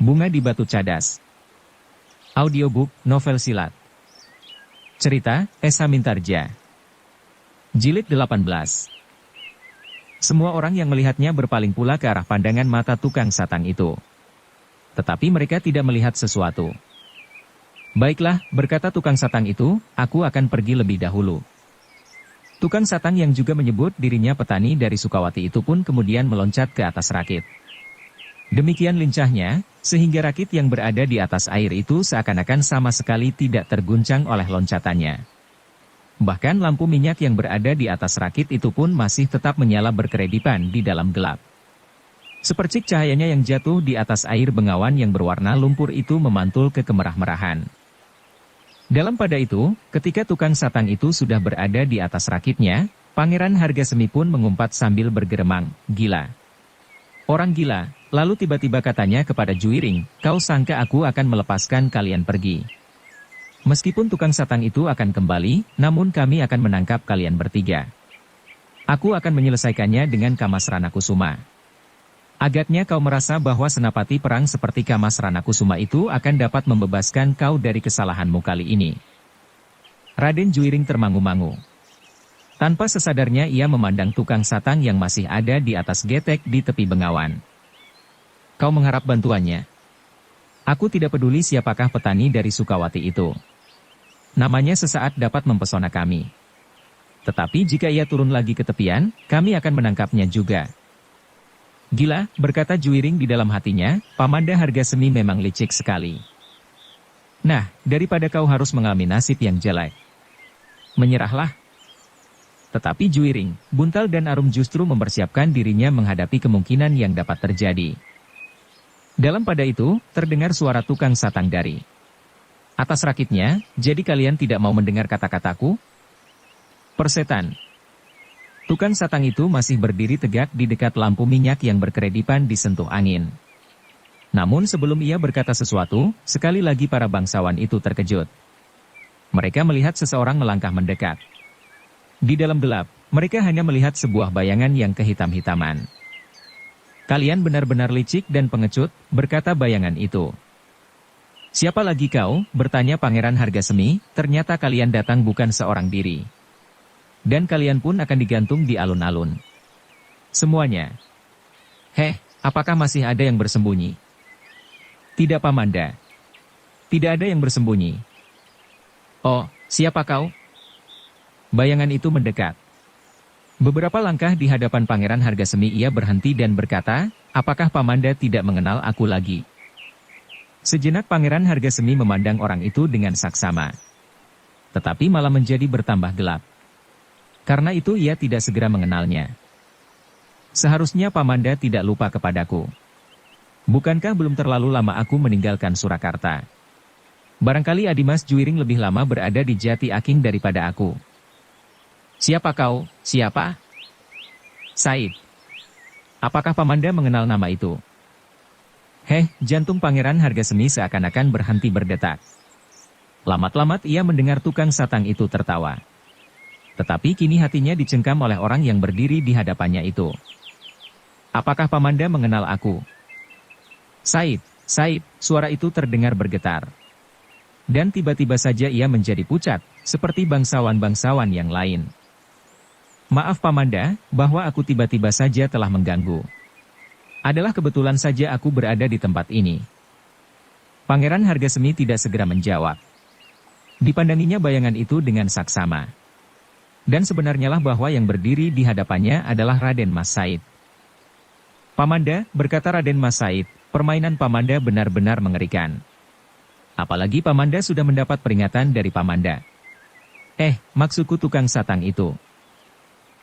Bunga di Batu Cadas. Audiobook, novel silat. Cerita, Esa Mintarja. Jilid 18. Semua orang yang melihatnya berpaling pula ke arah pandangan mata tukang satang itu. Tetapi mereka tidak melihat sesuatu. Baiklah, berkata tukang satang itu, aku akan pergi lebih dahulu. Tukang satang yang juga menyebut dirinya petani dari Sukawati itu pun kemudian meloncat ke atas rakit. Demikian lincahnya, sehingga rakit yang berada di atas air itu seakan-akan sama sekali tidak terguncang oleh loncatannya. Bahkan lampu minyak yang berada di atas rakit itu pun masih tetap menyala berkeredipan di dalam gelap. Sepercik cahayanya yang jatuh di atas air bengawan yang berwarna lumpur itu memantul ke kemerah-merahan. Dalam pada itu, ketika tukang satang itu sudah berada di atas rakitnya, Pangeran Hargasemi pun mengumpat sambil bergeremang, gila. Orang gila, lalu tiba-tiba katanya kepada Juiring, kau sangka aku akan melepaskan kalian pergi. Meskipun tukang satang itu akan kembali, namun kami akan menangkap kalian bertiga. Aku akan menyelesaikannya dengan Kamas Ranakusuma. Agaknya kau merasa bahwa senapati perang seperti Kamas Ranakusuma itu akan dapat membebaskan kau dari kesalahanmu kali ini. Raden Juiring termangu-mangu. Tanpa sesadarnya ia memandang tukang satang yang masih ada di atas getek di tepi bengawan. Kau mengharap bantuannya. Aku tidak peduli siapakah petani dari Sukawati itu. Namanya sesaat dapat mempesona kami. Tetapi jika ia turun lagi ke tepian, kami akan menangkapnya juga. Gila, berkata Juiring di dalam hatinya, Pamanda Hargasemi memang licik sekali. Nah, daripada kau harus mengalami nasib yang jelek. Menyerahlah. Tetapi Juiring, Buntal dan Arum justru mempersiapkan dirinya menghadapi kemungkinan yang dapat terjadi. Dalam pada itu, terdengar suara tukang satang dari atas rakitnya, jadi kalian tidak mau mendengar kata-kataku? Persetan. Tukang satang itu masih berdiri tegak di dekat lampu minyak yang berkeredipan disentuh angin. Namun sebelum ia berkata sesuatu, sekali lagi para bangsawan itu terkejut. Mereka melihat seseorang melangkah mendekat. Di dalam gelap, mereka hanya melihat sebuah bayangan yang kehitam-hitaman. Kalian benar-benar licik dan pengecut, berkata bayangan itu. Siapa lagi kau, bertanya Pangeran Hargasemi, ternyata kalian datang bukan seorang diri. Dan kalian pun akan digantung di alun-alun. Semuanya. Heh, apakah masih ada yang bersembunyi? Tidak Pamanda. Tidak ada yang bersembunyi. Oh, siapa kau? Bayangan itu mendekat. Beberapa langkah di hadapan Pangeran Hargasemi ia berhenti dan berkata, apakah Pamanda tidak mengenal aku lagi? Sejenak Pangeran Hargasemi memandang orang itu dengan saksama. Tetapi malah menjadi bertambah gelap. Karena itu ia tidak segera mengenalnya. Seharusnya Pamanda tidak lupa kepadaku. Bukankah belum terlalu lama aku meninggalkan Surakarta? Barangkali Adimas Juiring lebih lama berada di Jati Aking daripada aku. Siapa kau? Siapa? Said. Apakah Pamanda mengenal nama itu? Heh, jantung Pangeran Hargasemi seakan-akan berhenti berdetak. Lamat-lamat ia mendengar tukang satang itu tertawa. Tetapi kini hatinya dicengkam oleh orang yang berdiri di hadapannya itu. Apakah Pamanda mengenal aku? Said, Said, suara itu terdengar bergetar. Dan tiba-tiba saja ia menjadi pucat, seperti bangsawan-bangsawan yang lain. Maaf Pamanda, bahwa aku tiba-tiba saja telah mengganggu. Adalah kebetulan saja aku berada di tempat ini. Pangeran Hargasemi tidak segera menjawab. Dipandanginya bayangan itu dengan saksama. Dan sebenarnya lah bahwa yang berdiri di hadapannya adalah Raden Mas Said. Pamanda, berkata Raden Mas Said, permainan Pamanda benar-benar mengerikan. Apalagi Pamanda sudah mendapat peringatan dari Pamanda. Maksudku tukang satang itu.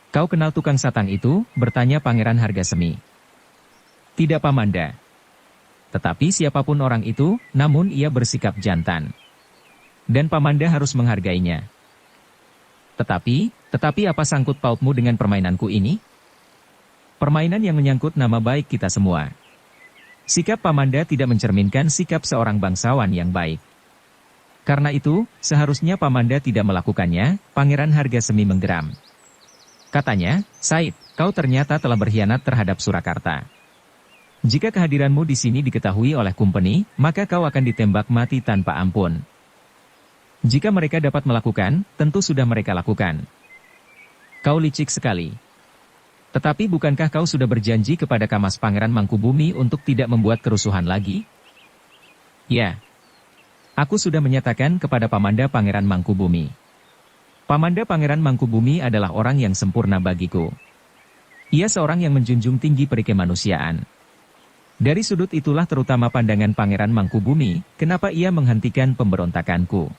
Kau kenal tukang satang itu? Bertanya Pangeran Hargasemi. Tidak Pamanda. Tetapi siapapun orang itu, namun ia bersikap jantan. Dan Pamanda harus menghargainya. Tetapi apa sangkut pautmu dengan permainanku ini? Permainan yang menyangkut nama baik kita semua. Sikap Pamanda tidak mencerminkan sikap seorang bangsawan yang baik. Karena itu, seharusnya Pamanda tidak melakukannya, Pangeran Hargasemi menggeram. Katanya, Said, kau ternyata telah berkhianat terhadap Surakarta. Jika kehadiranmu di sini diketahui oleh Kumpeni, maka kau akan ditembak mati tanpa ampun. Jika mereka dapat melakukan, tentu sudah mereka lakukan. Kau licik sekali. Tetapi bukankah kau sudah berjanji kepada Kamas Pangeran Mangkubumi untuk tidak membuat kerusuhan lagi? Ya. Aku sudah menyatakan kepada Pamanda Pangeran Mangkubumi. Pamanda Pangeran Mangkubumi adalah orang yang sempurna bagiku. Ia seorang yang menjunjung tinggi perikemanusiaan. Dari sudut itulah terutama pandangan Pangeran Mangkubumi, kenapa ia menghentikan pemberontakanku.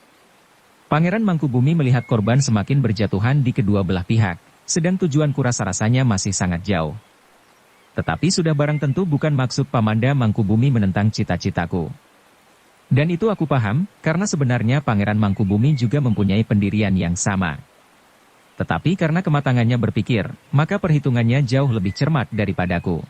Pangeran Mangkubumi melihat korban semakin berjatuhan di kedua belah pihak, sedang tujuanku rasa-rasanya masih sangat jauh. Tetapi sudah barang tentu bukan maksud Pamanda Mangkubumi menentang cita-citaku. Dan itu aku paham, karena sebenarnya Pangeran Mangkubumi juga mempunyai pendirian yang sama. Tetapi karena kematangannya berpikir, maka perhitungannya jauh lebih cermat daripadaku.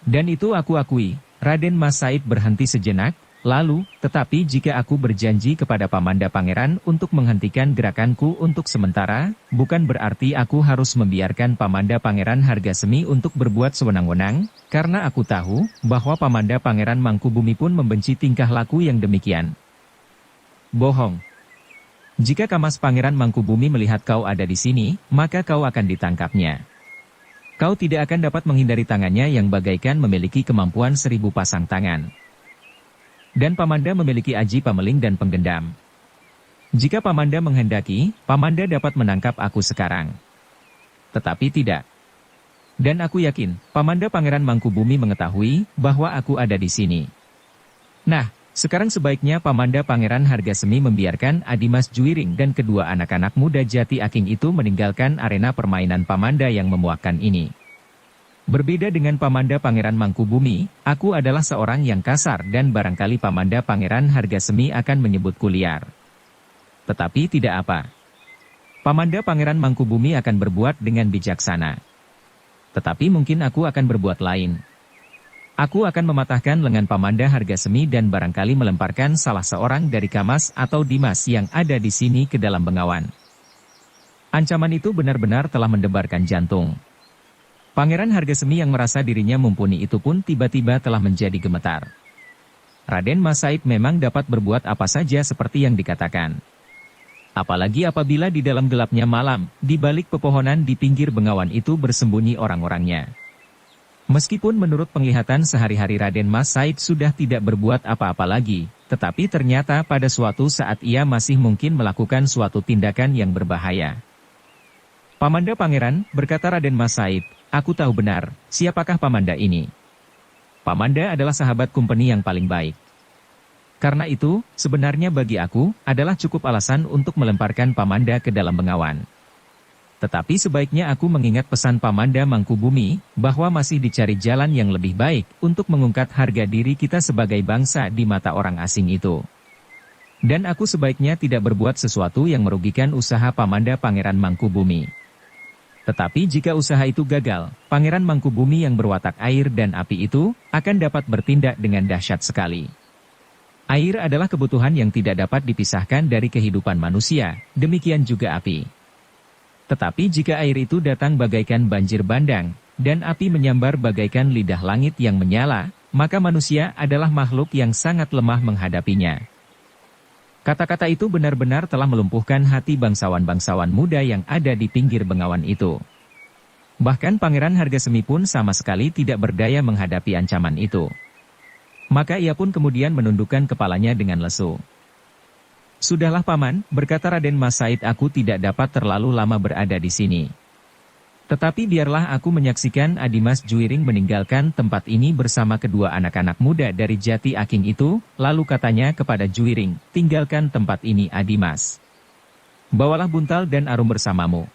Dan itu aku akui. Raden Mas Said berhenti sejenak, lalu, tetapi jika aku berjanji kepada Pamanda Pangeran untuk menghentikan gerakanku untuk sementara, bukan berarti aku harus membiarkan Pamanda Pangeran Hargasemi untuk berbuat sewenang-wenang, karena aku tahu bahwa Pamanda Pangeran Mangkubumi pun membenci tingkah laku yang demikian. Bohong. Jika Kamas Pangeran Mangkubumi melihat kau ada di sini, maka kau akan ditangkapnya. Kau tidak akan dapat menghindari tangannya yang bagaikan memiliki kemampuan 1000 pasang tangan. Dan Pamanda memiliki aji pameling dan penggendam. Jika Pamanda menghendaki, Pamanda dapat menangkap aku sekarang. Tetapi tidak. Dan aku yakin, Pamanda Pangeran Mangkubumi mengetahui bahwa aku ada di sini. Nah, sekarang sebaiknya Pamanda Pangeran Hargasemi membiarkan Adimas Juiring dan kedua anak-anak muda Jati Aking itu meninggalkan arena permainan Pamanda yang memuakkan ini. Berbeda dengan Pamanda Pangeran Mangkubumi, aku adalah seorang yang kasar dan barangkali Pamanda Pangeran Hargasemi akan menyebutku liar. Tetapi tidak apa. Pamanda Pangeran Mangkubumi akan berbuat dengan bijaksana. Tetapi mungkin aku akan berbuat lain. Aku akan mematahkan lengan Pamanda Hargasemi dan barangkali melemparkan salah seorang dari Kamas atau Dimas yang ada di sini ke dalam bengawan. Ancaman itu benar-benar telah mendebarkan jantung. Pangeran Hargasemi yang merasa dirinya mumpuni itu pun tiba-tiba telah menjadi gemetar. Raden Mas Said memang dapat berbuat apa saja seperti yang dikatakan. Apalagi apabila di dalam gelapnya malam, di balik pepohonan di pinggir bengawan itu bersembunyi orang-orangnya. Meskipun menurut penglihatan sehari-hari Raden Mas Said sudah tidak berbuat apa-apa lagi, tetapi ternyata pada suatu saat ia masih mungkin melakukan suatu tindakan yang berbahaya. Pamanda Pangeran, berkata Raden Mas Said, aku tahu benar, siapakah Pamanda ini. Pamanda adalah sahabat Kumpeni yang paling baik. Karena itu, sebenarnya bagi aku, adalah cukup alasan untuk melemparkan Pamanda ke dalam bengawan. Tetapi sebaiknya aku mengingat pesan Pamanda Mangkubumi, bahwa masih dicari jalan yang lebih baik, untuk mengungkat harga diri kita sebagai bangsa di mata orang asing itu. Dan aku sebaiknya tidak berbuat sesuatu yang merugikan usaha Pamanda Pangeran Mangkubumi. Tetapi jika usaha itu gagal, Pangeran Mangkubumi yang berwatak air dan api itu, akan dapat bertindak dengan dahsyat sekali. Air adalah kebutuhan yang tidak dapat dipisahkan dari kehidupan manusia, demikian juga api. Tetapi jika air itu datang bagaikan banjir bandang, dan api menyambar bagaikan lidah langit yang menyala, maka manusia adalah makhluk yang sangat lemah menghadapinya. Kata-kata itu benar-benar telah melumpuhkan hati bangsawan-bangsawan muda yang ada di pinggir bengawan itu. Bahkan Pangeran Hargasemi pun sama sekali tidak berdaya menghadapi ancaman itu. Maka ia pun kemudian menundukkan kepalanya dengan lesu. Sudahlah Paman, berkata Raden Mas Said, aku tidak dapat terlalu lama berada di sini. Tetapi biarlah aku menyaksikan Adimas Juiring meninggalkan tempat ini bersama kedua anak-anak muda dari Jati Aking itu, lalu katanya kepada Juiring, tinggalkan tempat ini Adimas. Bawalah buntal dan arum bersamamu.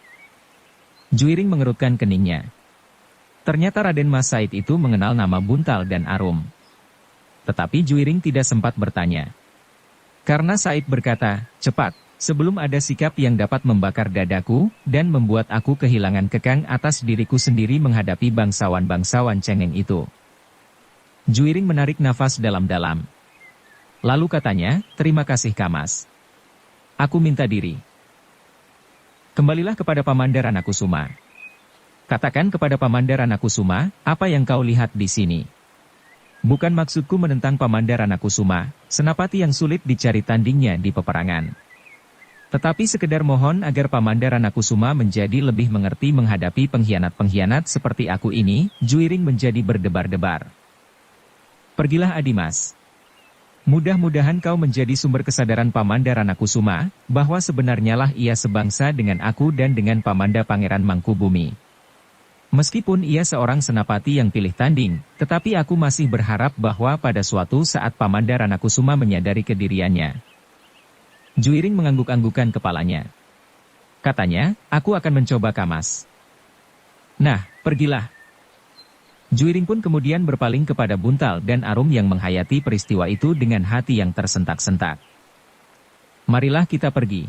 Juiring mengerutkan keningnya. Ternyata Raden Mas Said itu mengenal nama buntal dan arum. Tetapi Juiring tidak sempat bertanya. Karena Said berkata, cepat, sebelum ada sikap yang dapat membakar dadaku, dan membuat aku kehilangan kekang atas diriku sendiri menghadapi bangsawan-bangsawan cengeng itu. Juiring menarik nafas dalam-dalam. Lalu katanya, terima kasih Kamas. Aku minta diri. Kembalilah kepada Pamanda Ranakusuma. Katakan kepada Pamanda Ranakusuma, apa yang kau lihat di sini. Bukan maksudku menentang Pamanda Ranakusuma, senapati yang sulit dicari tandingnya di peperangan. Tetapi sekedar mohon agar Pamanda Ranakusuma menjadi lebih mengerti menghadapi pengkhianat-pengkhianat seperti aku ini. Juiring menjadi berdebar-debar. Pergilah Adimas. Mudah-mudahan kau menjadi sumber kesadaran Pamanda Ranakusuma, bahwa sebenarnya lah ia sebangsa dengan aku dan dengan Pamanda Pangeran Mangkubumi. Meskipun ia seorang senapati yang pilih tanding, tetapi aku masih berharap bahwa pada suatu saat Pamanda Ranakusuma menyadari kediriannya. Juiring mengangguk-anggukan kepalanya. Katanya, aku akan mencoba Kamas. Nah, pergilah. Juiring pun kemudian berpaling kepada Buntal dan Arum yang menghayati peristiwa itu dengan hati yang tersentak-sentak. Marilah kita pergi.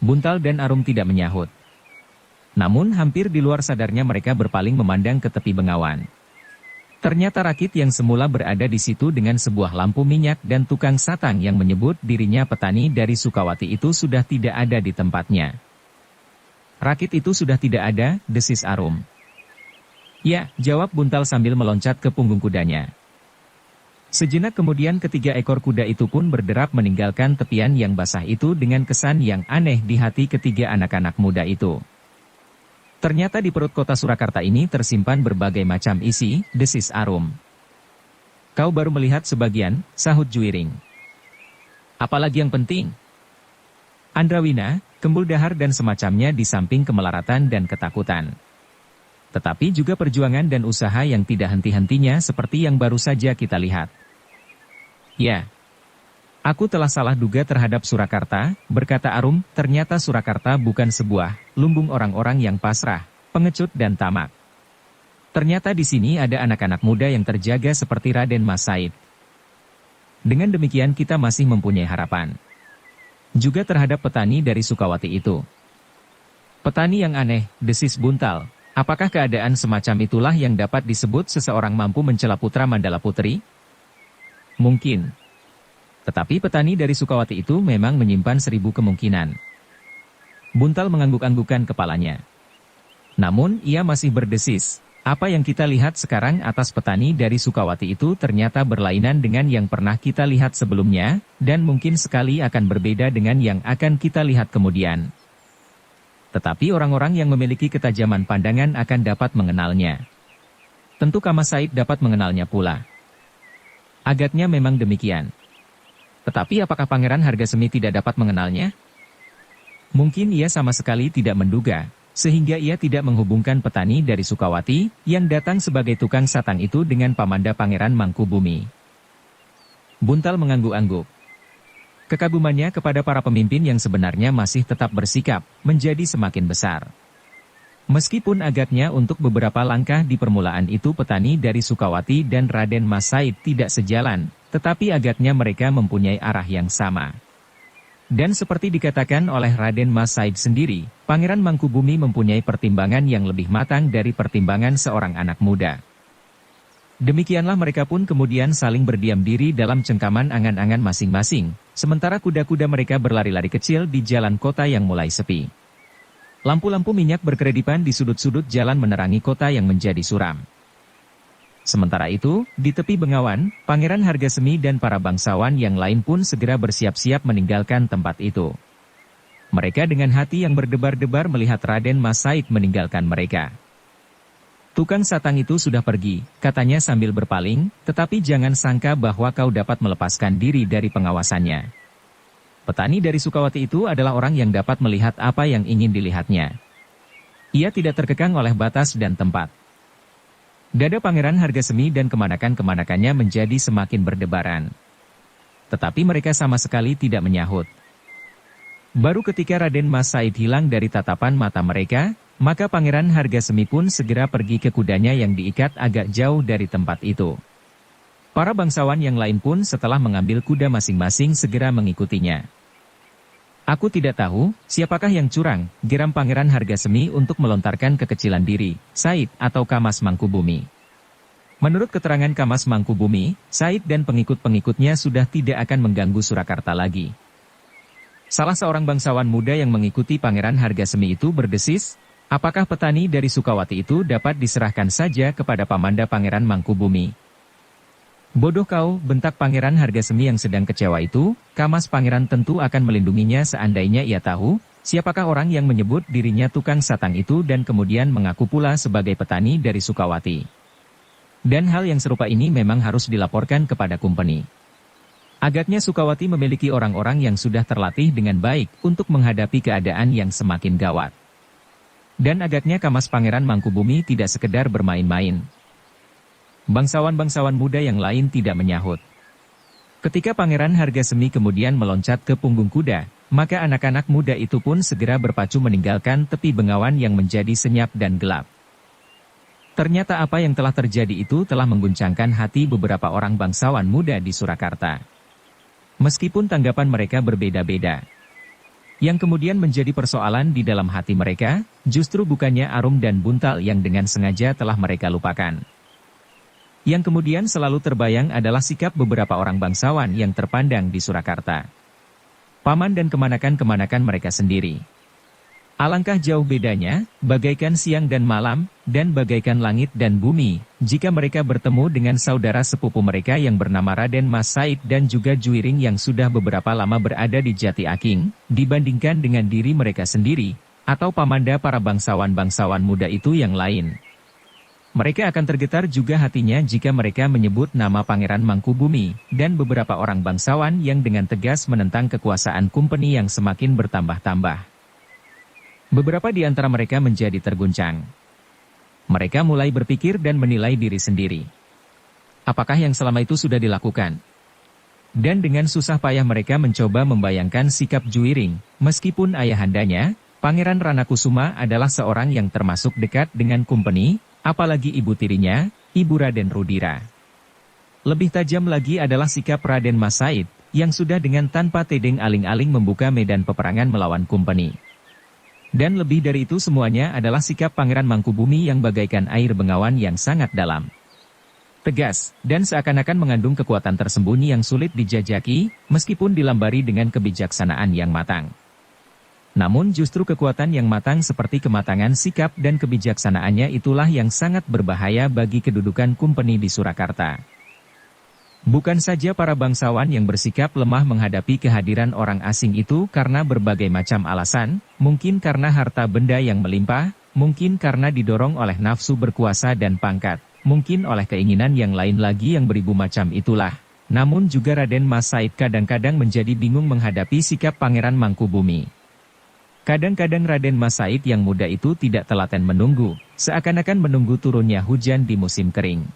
Buntal dan Arum tidak menyahut. Namun hampir di luar sadarnya mereka berpaling memandang ke tepi bengawan. Ternyata Rakit yang semula berada di situ dengan sebuah lampu minyak dan tukang satang yang menyebut dirinya petani dari Sukawati itu sudah tidak ada di tempatnya. Rakit itu sudah tidak ada, desis Arum. Ya, jawab Buntal sambil meloncat ke punggung kudanya. Sejenak kemudian ketiga ekor kuda itu pun berderap meninggalkan tepian yang basah itu dengan kesan yang aneh di hati ketiga anak-anak muda itu. Ternyata di perut kota Surakarta ini tersimpan berbagai macam isi, desis Arum. Kau baru melihat sebagian, sahut Juiring. Apalagi yang penting? Andrawina, Kembul Dahar dan semacamnya di samping kemelaratan dan ketakutan. Tetapi juga perjuangan dan usaha yang tidak henti-hentinya seperti yang baru saja kita lihat. Ya, aku telah salah duga terhadap Surakarta, berkata Arum, ternyata Surakarta bukan sebuah lumbung orang-orang yang pasrah, pengecut dan tamak. Ternyata di sini ada anak-anak muda yang terjaga seperti Raden Mas Said. Dengan demikian kita masih mempunyai harapan. Juga terhadap petani dari Sukawati itu. Petani yang aneh, desis Buntal. Apakah keadaan semacam itulah yang dapat disebut seseorang mampu mencela putra Mandala Putri? Mungkin. Tetapi petani dari Sukawati itu memang menyimpan 1000 kemungkinan. Buntal mengangguk-anggukan kepalanya. Namun ia masih berdesis. Apa yang kita lihat sekarang atas petani dari Sukawati itu ternyata berlainan dengan yang pernah kita lihat sebelumnya, dan mungkin sekali akan berbeda dengan yang akan kita lihat kemudian. Tetapi orang-orang yang memiliki ketajaman pandangan akan dapat mengenalnya. Tentu Kamas Said dapat mengenalnya pula. Agaknya memang demikian. Tetapi apakah Pangeran Hargasemi tidak dapat mengenalnya? Mungkin ia sama sekali tidak menduga, sehingga ia tidak menghubungkan petani dari Sukawati, yang datang sebagai tukang satang itu dengan Pamanda Pangeran Mangkubumi. Buntal mengangguk-angguk. Kekagumannya kepada para pemimpin yang sebenarnya masih tetap bersikap, menjadi semakin besar. Meskipun agaknya untuk beberapa langkah di permulaan itu petani dari Sukawati dan Raden Mas Said tidak sejalan, tetapi agaknya mereka mempunyai arah yang sama. Dan seperti dikatakan oleh Raden Mas Said sendiri, Pangeran Mangkubumi mempunyai pertimbangan yang lebih matang dari pertimbangan seorang anak muda. Demikianlah mereka pun kemudian saling berdiam diri dalam cengkaman angan-angan masing-masing, sementara kuda-kuda mereka berlari-lari kecil di jalan kota yang mulai sepi. Lampu-lampu minyak berkeredipan di sudut-sudut jalan menerangi kota yang menjadi suram. Sementara itu, di tepi Bengawan, Pangeran Hargasemi dan para bangsawan yang lain pun segera bersiap-siap meninggalkan tempat itu. Mereka dengan hati yang berdebar-debar melihat Raden Mas Said meninggalkan mereka. Tukang satang itu sudah pergi, katanya sambil berpaling, tetapi jangan sangka bahwa kau dapat melepaskan diri dari pengawasannya. Petani dari Sukawati itu adalah orang yang dapat melihat apa yang ingin dilihatnya. Ia tidak terkekang oleh batas dan tempat. Dada Pangeran Hargasemi dan kemanakan-kemanakannya menjadi semakin berdebaran. Tetapi mereka sama sekali tidak menyahut. Baru ketika Raden Mas Said hilang dari tatapan mata mereka, maka Pangeran Hargasemi pun segera pergi ke kudanya yang diikat agak jauh dari tempat itu. Para bangsawan yang lain pun setelah mengambil kuda masing-masing segera mengikutinya. Aku tidak tahu, siapakah yang curang, geram Pangeran Hargasemi untuk melontarkan kekecilan diri, Said atau Kamas Mangkubumi. Menurut keterangan Kamas Mangkubumi, Said dan pengikut-pengikutnya sudah tidak akan mengganggu Surakarta lagi. Salah seorang bangsawan muda yang mengikuti Pangeran Hargasemi itu berdesis, apakah petani dari Sukawati itu dapat diserahkan saja kepada Pamanda Pangeran Mangkubumi? Bodoh kau, bentak Pangeran Hargasemi yang sedang kecewa itu. Kamas Pangeran tentu akan melindunginya seandainya ia tahu, siapakah orang yang menyebut dirinya tukang satang itu dan kemudian mengaku pula sebagai petani dari Sukawati. Dan hal yang serupa ini memang harus dilaporkan kepada company. Agaknya Sukawati memiliki orang-orang yang sudah terlatih dengan baik untuk menghadapi keadaan yang semakin gawat. Dan agaknya Kamas Pangeran Mangkubumi tidak sekedar bermain-main. Bangsawan-bangsawan muda yang lain tidak menyahut. Ketika Pangeran Hargasemi kemudian meloncat ke punggung kuda, maka anak-anak muda itu pun segera berpacu meninggalkan tepi bengawan yang menjadi senyap dan gelap. Ternyata apa yang telah terjadi itu telah mengguncangkan hati beberapa orang bangsawan muda di Surakarta. Meskipun tanggapan mereka berbeda-beda. Yang kemudian menjadi persoalan di dalam hati mereka, justru bukannya Arum dan Buntal yang dengan sengaja telah mereka lupakan. Yang kemudian selalu terbayang adalah sikap beberapa orang bangsawan yang terpandang di Surakarta. Paman dan kemanakan-kemanakan mereka sendiri. Alangkah jauh bedanya, bagaikan siang dan malam, dan bagaikan langit dan bumi, jika mereka bertemu dengan saudara sepupu mereka yang bernama Raden Mas Said dan juga Juiring yang sudah beberapa lama berada di Jati Aking, dibandingkan dengan diri mereka sendiri, atau pamanda para bangsawan-bangsawan muda itu yang lain. Mereka akan tergetar juga hatinya jika mereka menyebut nama Pangeran Mangkubumi, dan beberapa orang bangsawan yang dengan tegas menentang kekuasaan company yang semakin bertambah-tambah. Beberapa di antara mereka menjadi terguncang. Mereka mulai berpikir dan menilai diri sendiri. Apakah yang selama itu sudah dilakukan? Dan dengan susah payah mereka mencoba membayangkan sikap Juiring, meskipun ayahandanya, Pangeran Ranakusuma adalah seorang yang termasuk dekat dengan company, apalagi ibu tirinya, Ibu Raden Rudira. Lebih tajam lagi adalah sikap Raden Mas Said, yang sudah dengan tanpa tedeng aling-aling membuka medan peperangan melawan company. Dan lebih dari itu semuanya adalah sikap Pangeran Mangkubumi yang bagaikan air bengawan yang sangat dalam. Tegas, dan seakan-akan mengandung kekuatan tersembunyi yang sulit dijajaki, meskipun dilambari dengan kebijaksanaan yang matang. Namun justru kekuatan yang matang seperti kematangan sikap dan kebijaksanaannya itulah yang sangat berbahaya bagi kedudukan company di Surakarta. Bukan saja para bangsawan yang bersikap lemah menghadapi kehadiran orang asing itu karena berbagai macam alasan, mungkin karena harta benda yang melimpah, mungkin karena didorong oleh nafsu berkuasa dan pangkat, mungkin oleh keinginan yang lain lagi yang beribu macam itulah. Namun juga Raden Mas Said kadang-kadang menjadi bingung menghadapi sikap Pangeran Mangkubumi. Kadang-kadang Raden Mas Said yang muda itu tidak telaten menunggu, seakan-akan menunggu turunnya hujan di musim kering.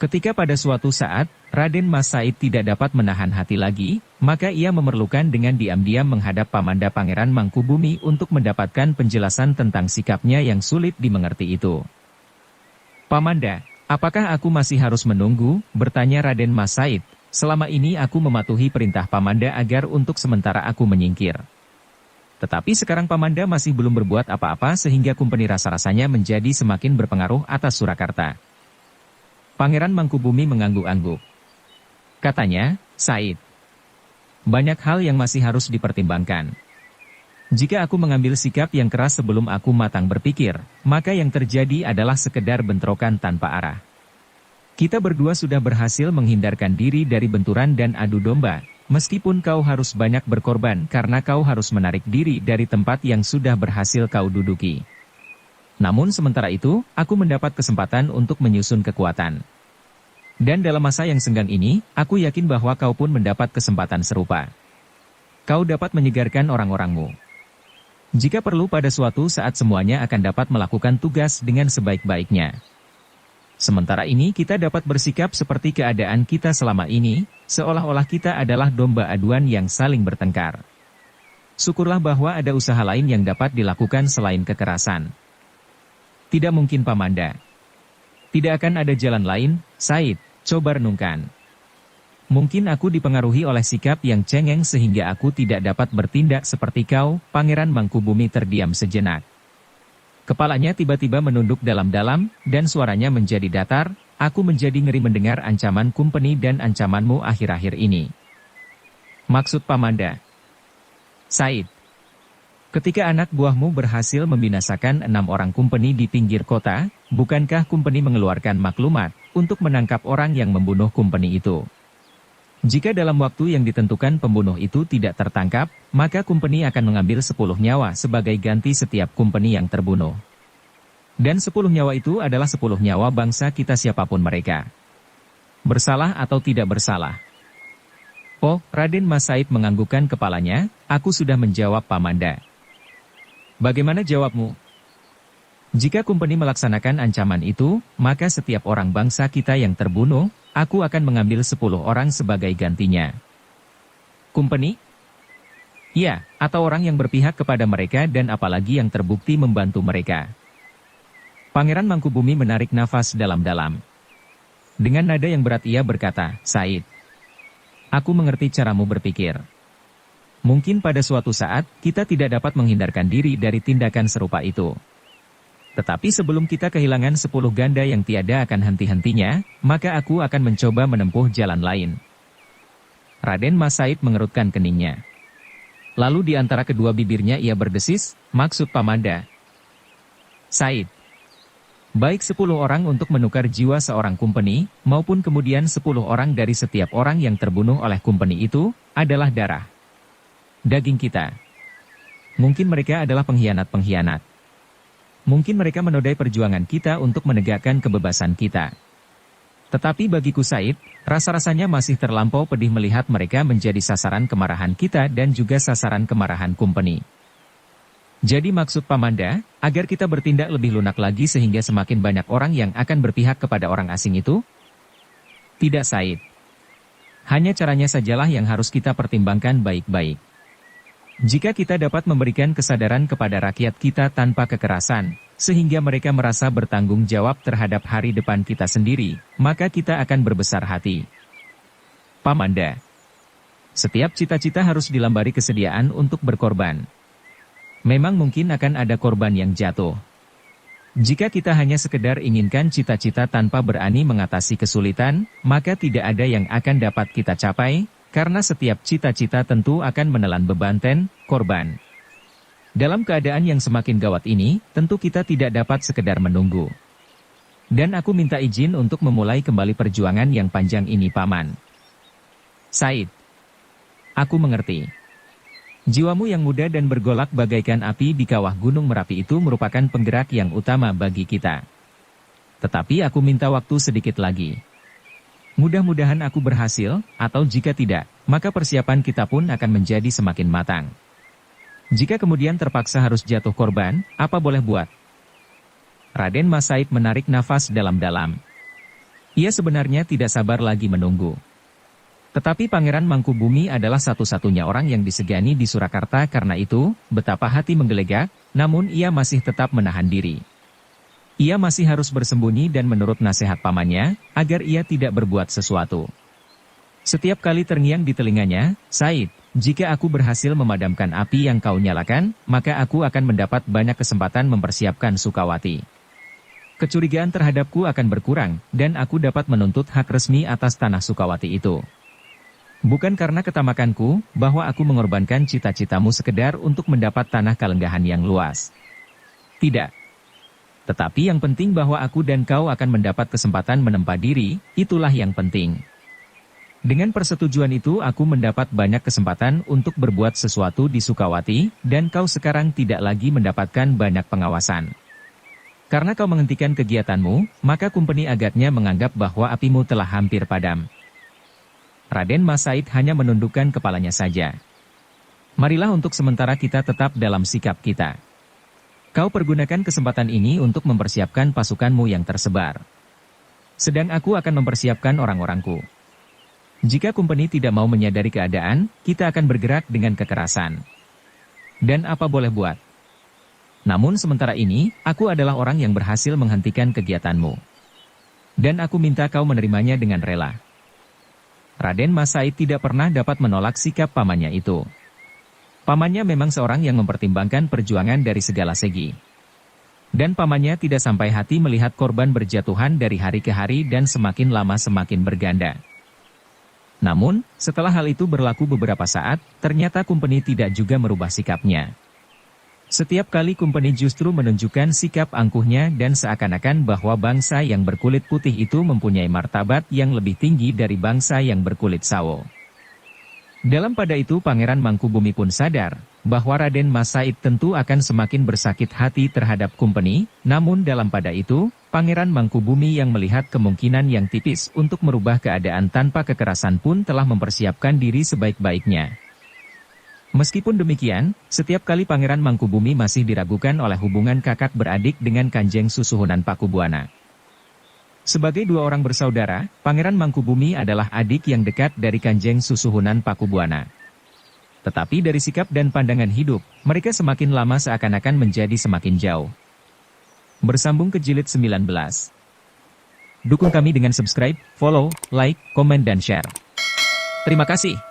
Ketika pada suatu saat, Raden Mas Said tidak dapat menahan hati lagi, maka ia memerlukan dengan diam-diam menghadap Pamanda Pangeran Mangkubumi untuk mendapatkan penjelasan tentang sikapnya yang sulit dimengerti itu. "Pamanda, apakah aku masih harus menunggu?" bertanya Raden Mas Said. "Selama ini aku mematuhi perintah Pamanda agar untuk sementara aku menyingkir. Tetapi sekarang Pamanda masih belum berbuat apa-apa sehingga company rasa-rasanya menjadi semakin berpengaruh atas Surakarta." Pangeran Mangkubumi mengangguk-angguk. Katanya, "Said, banyak hal yang masih harus dipertimbangkan. Jika aku mengambil sikap yang keras sebelum aku matang berpikir, maka yang terjadi adalah sekedar bentrokan tanpa arah. Kita berdua sudah berhasil menghindarkan diri dari benturan dan adu domba, meskipun kau harus banyak berkorban karena kau harus menarik diri dari tempat yang sudah berhasil kau duduki. Namun sementara itu, aku mendapat kesempatan untuk menyusun kekuatan. Dan dalam masa yang senggang ini, aku yakin bahwa kau pun mendapat kesempatan serupa. Kau dapat menyegarkan orang-orangmu. Jika perlu pada suatu saat semuanya akan dapat melakukan tugas dengan sebaik-baiknya. Sementara ini kita dapat bersikap seperti keadaan kita selama ini, seolah-olah kita adalah domba aduan yang saling bertengkar. Syukurlah bahwa ada usaha lain yang dapat dilakukan selain kekerasan." "Tidak mungkin Pamanda. Tidak akan ada jalan lain, Said, coba renungkan. Mungkin aku dipengaruhi oleh sikap yang cengeng sehingga aku tidak dapat bertindak seperti kau." Pangeran Mangkubumi terdiam sejenak. Kepalanya tiba-tiba menunduk dalam-dalam, dan suaranya menjadi datar. "Aku menjadi ngeri mendengar ancaman company dan ancamanmu akhir-akhir ini." "Maksud Pamanda?" "Said, ketika anak buahmu berhasil membinasakan 6 orang company di pinggir kota, bukankah company mengeluarkan maklumat, untuk menangkap orang yang membunuh kumpeni itu. Jika dalam waktu yang ditentukan pembunuh itu tidak tertangkap, maka kumpeni akan mengambil 10 nyawa sebagai ganti setiap kumpeni yang terbunuh. Dan 10 nyawa itu adalah 10 nyawa bangsa kita siapapun mereka. Bersalah atau tidak bersalah. Oh, Raden Mas Said menganggukkan kepalanya, aku sudah menjawab Pamanda. Bagaimana jawabmu? Jika kumpeni melaksanakan ancaman itu, maka setiap orang bangsa kita yang terbunuh, aku akan mengambil 10 orang sebagai gantinya. Kumpeni? Ya, atau orang yang berpihak kepada mereka dan apalagi yang terbukti membantu mereka. Pangeran Mangkubumi menarik nafas dalam-dalam. Dengan nada yang berat ia berkata, Said, aku mengerti caramu berpikir. Mungkin pada suatu saat, kita tidak dapat menghindarkan diri dari tindakan serupa itu. Tetapi sebelum kita kehilangan 10 ganda yang tiada akan henti-hentinya, maka aku akan mencoba menempuh jalan lain. Raden Mas Said mengerutkan keningnya. Lalu di antara kedua bibirnya ia berdesis, maksud Pamanda. Said, baik 10 orang untuk menukar jiwa seorang kumpeni, maupun kemudian 10 orang dari setiap orang yang terbunuh oleh kumpeni itu, adalah darah daging kita. Mungkin mereka adalah pengkhianat-pengkhianat. Mungkin mereka menodai perjuangan kita untuk menegakkan kebebasan kita. Tetapi bagiku Said, rasa-rasanya masih terlampau pedih melihat mereka menjadi sasaran kemarahan kita dan juga sasaran kemarahan kumpeni. Jadi maksud Pamanda, agar kita bertindak lebih lunak lagi sehingga semakin banyak orang yang akan berpihak kepada orang asing itu? Tidak Said. Hanya caranya sajalah yang harus kita pertimbangkan baik-baik. Jika kita dapat memberikan kesadaran kepada rakyat kita tanpa kekerasan, sehingga mereka merasa bertanggung jawab terhadap hari depan kita sendiri, maka kita akan berbesar hati. Pamanda. Setiap cita-cita harus dilambari kesediaan untuk berkorban. Memang mungkin akan ada korban yang jatuh. Jika kita hanya sekedar inginkan cita-cita tanpa berani mengatasi kesulitan, maka tidak ada yang akan dapat kita capai, karena setiap cita-cita tentu akan menelan beban korban. Dalam keadaan yang semakin gawat ini, tentu kita tidak dapat sekedar menunggu. Dan aku minta izin untuk memulai kembali perjuangan yang panjang ini Paman. Said. Aku mengerti. Jiwamu yang muda dan bergolak bagaikan api di kawah Gunung Merapi itu merupakan penggerak yang utama bagi kita. Tetapi aku minta waktu sedikit lagi. Mudah-mudahan aku berhasil, atau jika tidak, maka persiapan kita pun akan menjadi semakin matang. Jika kemudian terpaksa harus jatuh korban, apa boleh buat? Raden Mas Said menarik nafas dalam-dalam. Ia sebenarnya tidak sabar lagi menunggu. Tetapi Pangeran Mangkubumi adalah satu-satunya orang yang disegani di Surakarta karena itu, betapa hati menggelegak, namun ia masih tetap menahan diri. Ia masih harus bersembunyi dan menurut nasihat pamannya, agar ia tidak berbuat sesuatu. Setiap kali terngiang di telinganya, Said, jika aku berhasil memadamkan api yang kau nyalakan, maka aku akan mendapat banyak kesempatan mempersiapkan Sukawati. Kecurigaan terhadapku akan berkurang, dan aku dapat menuntut hak resmi atas tanah Sukawati itu. Bukan karena ketamakanku, bahwa aku mengorbankan cita-citamu sekedar untuk mendapat tanah kalenggahan yang luas. Tidak. Tetapi yang penting bahwa aku dan kau akan mendapat kesempatan menempa diri, itulah yang penting. Dengan persetujuan itu aku mendapat banyak kesempatan untuk berbuat sesuatu di Sukawati, dan kau sekarang tidak lagi mendapatkan banyak pengawasan. Karena kau menghentikan kegiatanmu, maka kumpeni agaknya menganggap bahwa apimu telah hampir padam. Raden Mas Said hanya menundukkan kepalanya saja. Marilah untuk sementara kita tetap dalam sikap kita. Kau pergunakan kesempatan ini untuk mempersiapkan pasukanmu yang tersebar. Sedang aku akan mempersiapkan orang-orangku. Jika kumpeni tidak mau menyadari keadaan, kita akan bergerak dengan kekerasan. Dan apa boleh buat? Namun sementara ini, aku adalah orang yang berhasil menghentikan kegiatanmu. Dan aku minta kau menerimanya dengan rela. Raden Mas Said tidak pernah dapat menolak sikap pamannya itu. Pamannya memang seorang yang mempertimbangkan perjuangan dari segala segi. Dan pamannya tidak sampai hati melihat korban berjatuhan dari hari ke hari dan semakin lama semakin berganda. Namun, setelah hal itu berlaku beberapa saat, ternyata kumpeni tidak juga merubah sikapnya. Setiap kali Kumpeni justru menunjukkan sikap angkuhnya dan seakan-akan bahwa bangsa yang berkulit putih itu mempunyai martabat yang lebih tinggi dari bangsa yang berkulit sawo. Dalam pada itu Pangeran Mangkubumi pun sadar, bahwa Raden Mas Said tentu akan semakin bersakit hati terhadap Kumpeni, namun dalam pada itu, Pangeran Mangkubumi yang melihat kemungkinan yang tipis untuk merubah keadaan tanpa kekerasan pun telah mempersiapkan diri sebaik-baiknya. Meskipun demikian, setiap kali Pangeran Mangkubumi masih diragukan oleh hubungan kakak beradik dengan Kanjeng Susuhunan Pakubuwana. Sebagai dua orang bersaudara, Pangeran Mangkubumi adalah adik yang dekat dari Kanjeng Susuhunan Pakubuwana. Tetapi dari sikap dan pandangan hidup, mereka semakin lama seakan-akan menjadi semakin jauh. Bersambung ke jilid 19. Dukung kami dengan subscribe, follow, like, komen dan share. Terima kasih.